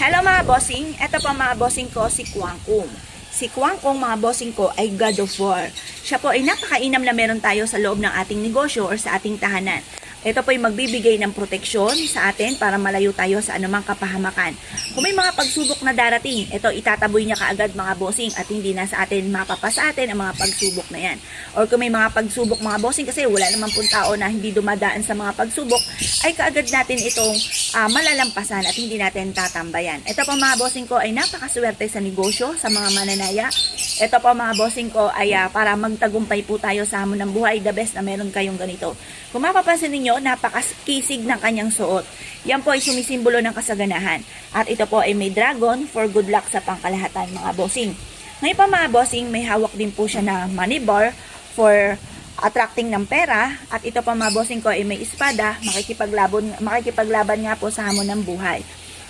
Hello mga bossing, eto po mga bossing ko si Kwangkong. Si Kwangkong mga bossing ko ay God of War. Siya po ay napakainam na meron tayo sa loob ng ating negosyo or sa ating tahanan. Ito po ay magbibigay ng proteksyon sa atin para malayo tayo sa anumang kapahamakan. Kung may mga pagsubok na darating, ito itataboy niya kaagad mga bossing at hindi na sa atin mapapasa atin ang mga pagsubok na yan. Or kung may mga pagsubok mga bossing kasi wala naman pong tao na hindi dumadaan sa mga pagsubok, ay kaagad natin itong malalampasan at hindi natin tatambayan. Ito po mga bossing ko ay napakaswerte sa negosyo, sa mga mananaya. Ito po mga bossing ko ay para magtagumpay po tayo sa hamon ng buhay, the best na meron kayong ganito. Kung mapapansin ninyo, napakakisig ng kanyang suot. Yan po ay sumisimbolo ng kasaganahan. At ito po ay may dragon for good luck sa pangkalahatan mga bossing. Ngayon pa mga bossing, may hawak din po siya na money bar for attracting ng pera. At ito pa mga bossing ko ay may espada, makikipaglaban nga po sa hamon ng buhay.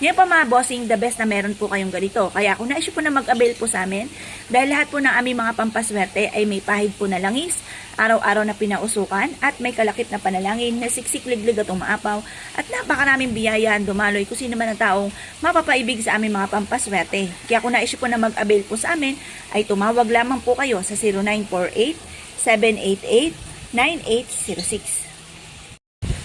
Ngayon pa mga bossing, the best na meron po kayong ganito. Kaya kung naisip po na mag-avail po sa amin, dahil lahat po ng aming mga pampaswerte ay may pahid po na langis, araw-araw na pinausukan, at may kalakip na panalangin na siksik-liglig at umaapaw, at napakaraming biyayaan dumaloy kung sino man ang taong mapapaibig sa aming mga pampaswerte. Kaya kung naisip po na mag-avail po sa amin, ay tumawag lamang po kayo sa 0948-788-9806.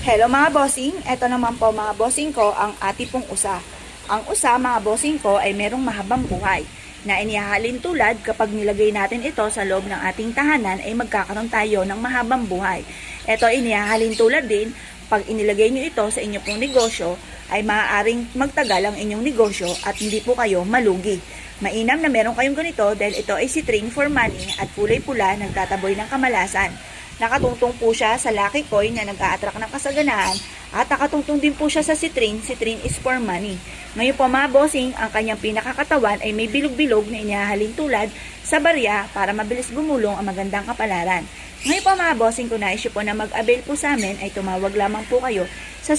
Hello mga bossing, eto naman po mga bossing ko ang ati pong usa. Ang usa mga bossing ko ay merong mahabang buhay na inihahalin tulad kapag nilagay natin ito sa loob ng ating tahanan ay magkakaroon tayo ng mahabang buhay. Ito inihahalin tulad din pag inilagay nyo ito sa inyo pong negosyo ay maaaring magtagal ang inyong negosyo at hindi po kayo malugi. Mainam na meron kayong ganito dahil ito ay citrine for money at kulay pula nagtataboy ng kamalasan. Nakatungtong po siya sa lucky coin na nag-a-attract ng kasaganahan at nakatungtong din po siya sa citrine. Citrine is for money. Ngayon po mga bossing, ang kanyang pinakakatawan ay may bilog-bilog na inihahalin tulad sa barya para mabilis gumulong ang magandang kapalaran. Ngayon po mga bossing, kung naisip po na mag-avail po sa amin ay tumawag lamang po kayo sa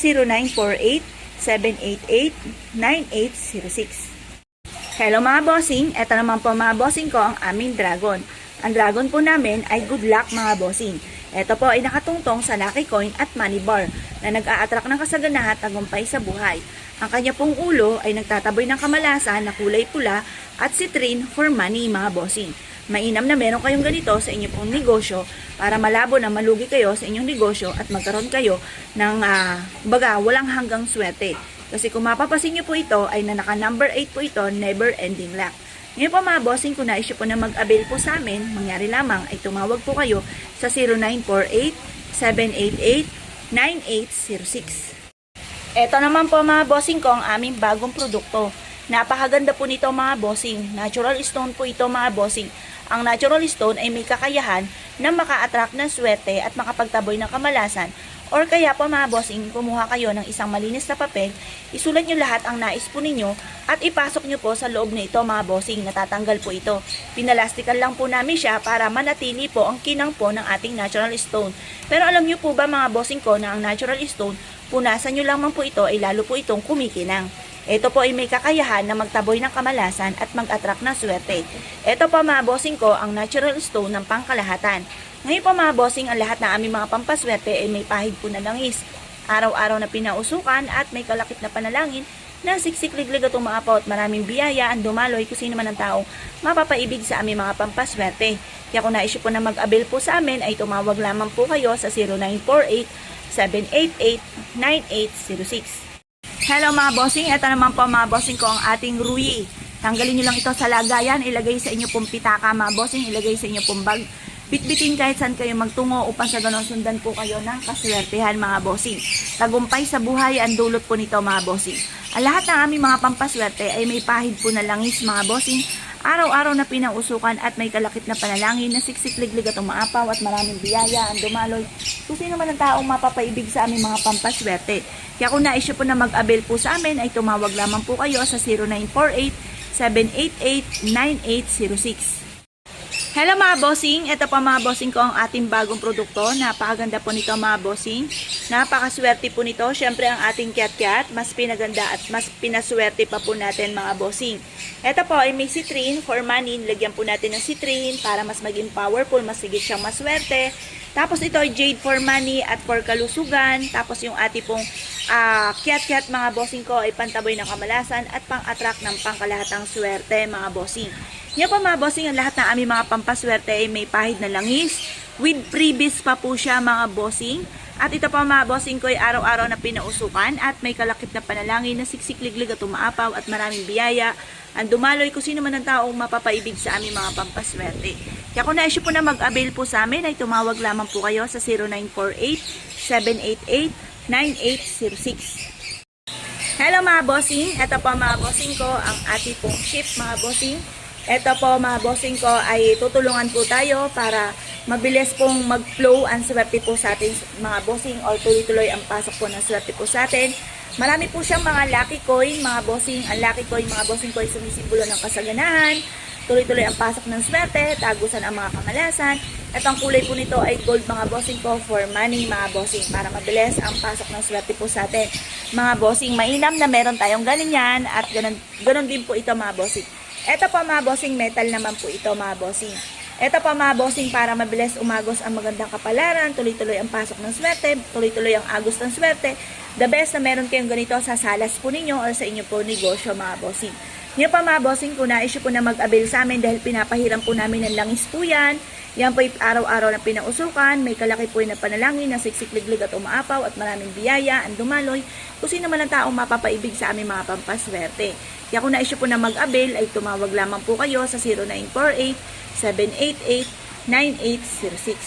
0948-788-9806. Hello mga bossing, eto naman po mga bossing ko ang aming dragon. Ang dragon po namin ay good luck mga bossing. Ito po ay nakatungtong sa lucky coin at money bar na nag-a-attract ng kasaganahan at tagumpay sa buhay. Ang kanya pong ulo ay nagtataboy ng kamalasan na kulay pula at citrine for money mga bossing. Mainam na meron kayong ganito sa inyong pong negosyo para malabo na malugi kayo sa inyong negosyo at magkaroon kayo ng walang hanggang swerte. Kasi kung mapapasin nyo po ito ay na naka number 8 po ito, never ending luck. Ngayon po mga bossing, kung naisip po na mag-avail po sa amin, mangyari lamang ay tumawag po kayo sa 0948-788-9806. Ito naman po mga bossing ko ang aming bagong produkto. Napakaganda po nito mga bossing. Natural stone po ito mga bossing. Ang natural stone ay may kakayahan na maka-attract ng swerte at makapagtaboy ng kamalasan. Or kaya po mga bossing, kumuha kayo ng isang malinis na papel, isulat nyo lahat ang nais po ninyo at ipasok nyo po sa loob nito mga bossing. Natatanggal po ito. Pinalastikan lang po namin siya para manatili po ang kinang po ng ating natural stone. Pero alam nyo po ba mga bossing ko na ang natural stone, punasan nyo lamang po ito ay lalo po itong kumikinang. Ito po ay may kakayahan na magtaboy ng kamalasan at mag-attract ng swerte. Ito po mga bossing ko ang natural stone ng pangkalahatan. Ngayon po mga bossing, ang lahat ng aming mga pampaswerte ay may pahid po na langis. Araw-araw na pinausukan at may kalakip na panalangin na siksik-liglig at umaapaw at maraming biyaya ang dumaloy kung sino man ang taong mapapaibig sa aming mga pampaswerte. Kaya kung naisip po na mag-avail po sa amin ay tumawag lamang po kayo sa 0948-788-9806. Hello mga bossing, ito naman po mga bossing ko ang ating ruyi. Tanggalin nyo lang ito sa lagayan, ilagay sa inyo pong pitaka mga bossing, ilagay sa inyo pong bag. Bitbitin kahit saan kayo magtungo upang sa ganon sundan po kayo ng kaswertehan mga bossing. Tagumpay sa buhay ang dulot po nito mga bossing. Ang lahat ng aming mga pampaswerte ay may pahid po na langis mga bossing. Araw-araw na pinausukan at may kalakip na panalangin na siksik-liglig at umaapaw at maraming biyaya ang dumaloy kung sino man ang taong mapapaibig sa aming mga pampaswerte. Kaya kung naisip po na mag-avail po sa amin ay tumawag lamang po kayo sa 0948-788-9806. Hello mga bossing, ito pa mga bossing ko ang ating bagong produkto. Napakaganda po nito mga bossing. Napakaswerte po nito. Siyempre ang ating kiat-kiat, mas pinaganda at mas pinaswerte pa po natin mga bossing. Ito po ay may citrine for money. Lagyan po natin ng citrine para mas maging powerful, mas higit siyang maswerte. Tapos ito ay jade for money at for kalusugan. Tapos yung ating pong Kiat-kiat mga bossing ko ay pantaboy ng kamalasan at pang-attract ng pangkalahatang swerte mga bossing. Yan po mga bossing, ang lahat ng aming mga pampaswerte ay may pahid na langis. With freebies pa po siya mga bossing. At ito pa mga bossing ko ay araw-araw na pinausukan at may kalakip na panalangin na siksikliglig at umaapaw at maraming biyaya. Ang dumaloy kung sino man ang taong mapapaibig sa aming mga pampaswerte. Kaya kung na-issue po na mag-avail po sa amin ay tumawag lamang po kayo sa 0948-788-9806. Hello mga bossing, ito po mga bossing ko ang ating pong ship mga bossing. Ito po mga bossing ko ay tutulungan po tayo para mabilis pong mag-flow ang swerte po sa atin mga bossing or tuloy-tuloy ang pasok po ng swerte po sa atin. Marami po siyang mga lucky coin mga bossing. Ang lucky coin mga bossing ko ay sumisimbolo ng kasaganahan. Tuloy-tuloy ang pasok ng swerte, tagusan ang mga kamalasan. At ang kulay po nito ay gold mga bossing ko for money mga bossing. Para mabilis ang pasok ng swerte po sa atin. Mga bossing, mainam na meron tayong ganyan at ganun din po ito mga bossing. Ito po mga bossing, metal naman po ito mga bossing. Ito po mga bossing, para mabilis umagos ang magandang kapalaran, tuloy-tuloy ang pasok ng swerte, tuloy-tuloy ang agos ng swerte. The best na meron kayong ganito sa salas po ninyo or sa inyo po negosyo mga bossing. Ngayon pa mga bossing, kung na-issue po na mag-avail sa amin dahil pinapahiram po namin ng langis po yan. Yan po araw-araw na pinausukan, may kalaki po na panalangin na siksikliglig at umaapaw at maraming biyaya, ang dumaloy. Kung sino man ang taong mapapaibig sa aming mga pampaswerte. Kaya kung na-issue po na mag-avail ay tumawag lamang po kayo sa 0948-788-9806.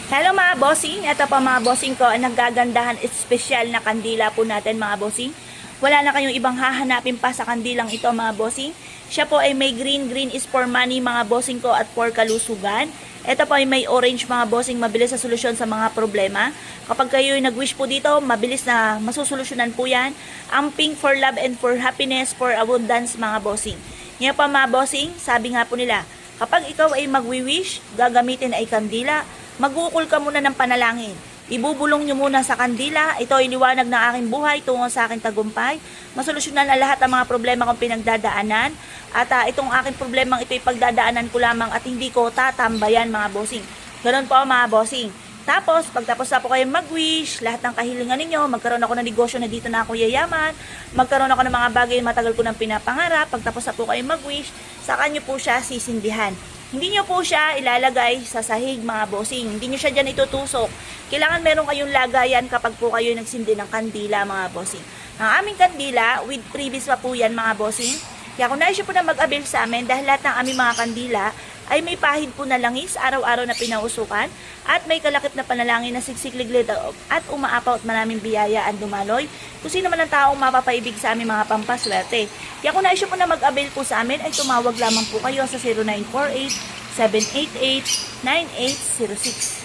Hello mga bossing, ito pa mga bossing ko ang nagagandahan espesyal na kandila po natin mga bossing. Wala na kayong ibang hahanapin pa sa kandilang ito mga bossing. Siya po ay may green, green is for money mga bossing ko at for kalusugan. Ito po ay may orange mga bossing, mabilis sa solusyon sa mga problema. Kapag kayo nag-wish po dito, mabilis na masusolusyonan po yan. Ang pink for love and for happiness, for abundance mga bossing. Ngayon pa mga bossing, sabi nga po nila, kapag ikaw ay magwi-wish, gagamitin ay kandila, magukul ka muna ng panalangin. Ibubulong nyo muna sa kandila. Ito ay liwanag ng aking buhay tungo sa aking tagumpay. Masolusyonan na lahat ng mga problema kong pinagdadaanan. At itong aking problemang ito ay pagdadaanan ko lamang at hindi ko tatambayan mga bossing. Ganun po mga bossing. Tapos, pagtapos na po kayo mag-wish, lahat ng kahilingan ninyo, magkaroon ako ng negosyo na dito na ako yayaman, magkaroon ako ng mga bagay na matagal ko nang pinapangarap, pagtapos na po kayo mag-wish, saka nyo po siya sisindihan. Hindi nyo po siya ilalagay sa sahig mga bossing. Hindi nyo siya dyan itutusok. Kailangan meron kayong lagayan kapag po kayo nagsindi ng kandila mga bossing. Ang aming kandila, with previous pa po yan mga bossing. Kaya kung na-issue po na mag-avail sa amin, dahil lahat ng aming mga kandila ay may pahid po na langis, araw-araw na pinausukan, at may kalakip na panalangin na siksikliglig at umaapaw at maraming biyaya ang dumaloy. Kung sino man ang taong mapapaibig sa aming mga pampaswerte. Kaya kung na-issue po na mag-avail po sa amin, ay tumawag lamang po kayo sa 0948-788-9806.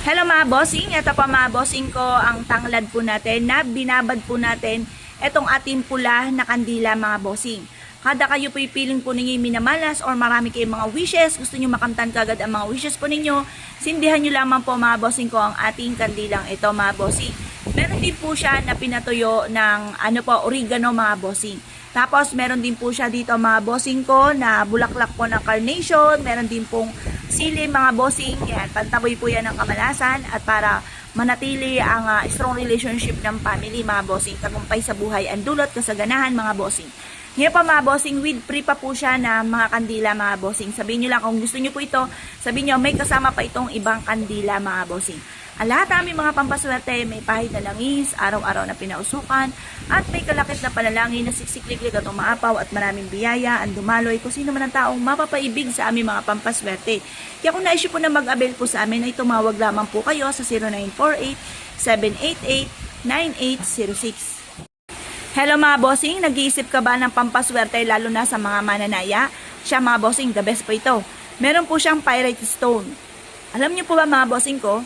Hello mga bossing, ito pa mga bossing ko ang tanglad po natin na binabad po natin itong ating pula na kandila mga bossing. Kada kayo po ipiling po ninyo minamalas or marami kayong mga wishes, gusto nyo makamtan kagad ang mga wishes po ninyo, sindihan nyo lamang po mga bossing ko ang ating kandilang ito mga bossing. Meron din po siya na pinatuyo ng oregano mga bossing. Tapos meron din po siya dito mga bossing ko na bulaklak po ng carnation, meron din pong sili mga bossing, yan, pantaboy po yan ng kamalasan at para manatili ang strong relationship ng family mga bossing, tagumpay sa buhay ang dulot kasaganahan mga bossing. Ngayon pa mga bossing, with free pa po siya na mga kandila mga bossing. Sabihin nyo lang kung gusto nyo po ito, sabihin nyo may kasama pa itong ibang kandila mga bossing. Ang lahat namin mga pampaswerte, may pahid na langis, araw-araw na pinausukan, at may kalakip na panalangin na siksikliglig at umaapaw at maraming biyaya, ang dumaloy, kung sino man ang taong mapapaibig sa aming mga pampaswerte. Kaya kung na-issue po na mag-avail po sa amin, ay tumawag lamang po kayo sa 0948-788-9806. Hello mga bossing, nag-iisip ka ba ng pampaswerte lalo na sa mga mananaya? Siya mga bossing, the best po ito. Meron po siyang pyrite stone. Alam niyo po ba mga bossing ko,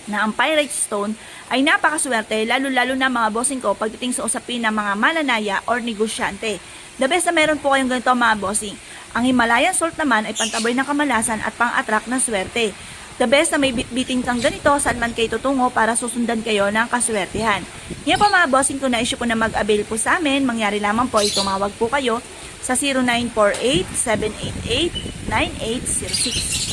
na ang pyrite stone ay napakaswerte lalo-lalo na mga bossing ko pagdating sa usapin ng mga mananaya or negosyante. The best na meron po kayong ganito mga bossing. Ang Himalayan salt naman ay pantaboy ng kamalasan at pang-attract ng swerte. The best na may bitbiting kang ganito saan man kayo tutungo para susundan kayo ng kaswertihan. Yan po mga bossing, kung na-issue po na mag-avail po sa amin, mangyari lamang po ay tumawag po kayo sa 0948-788-9806.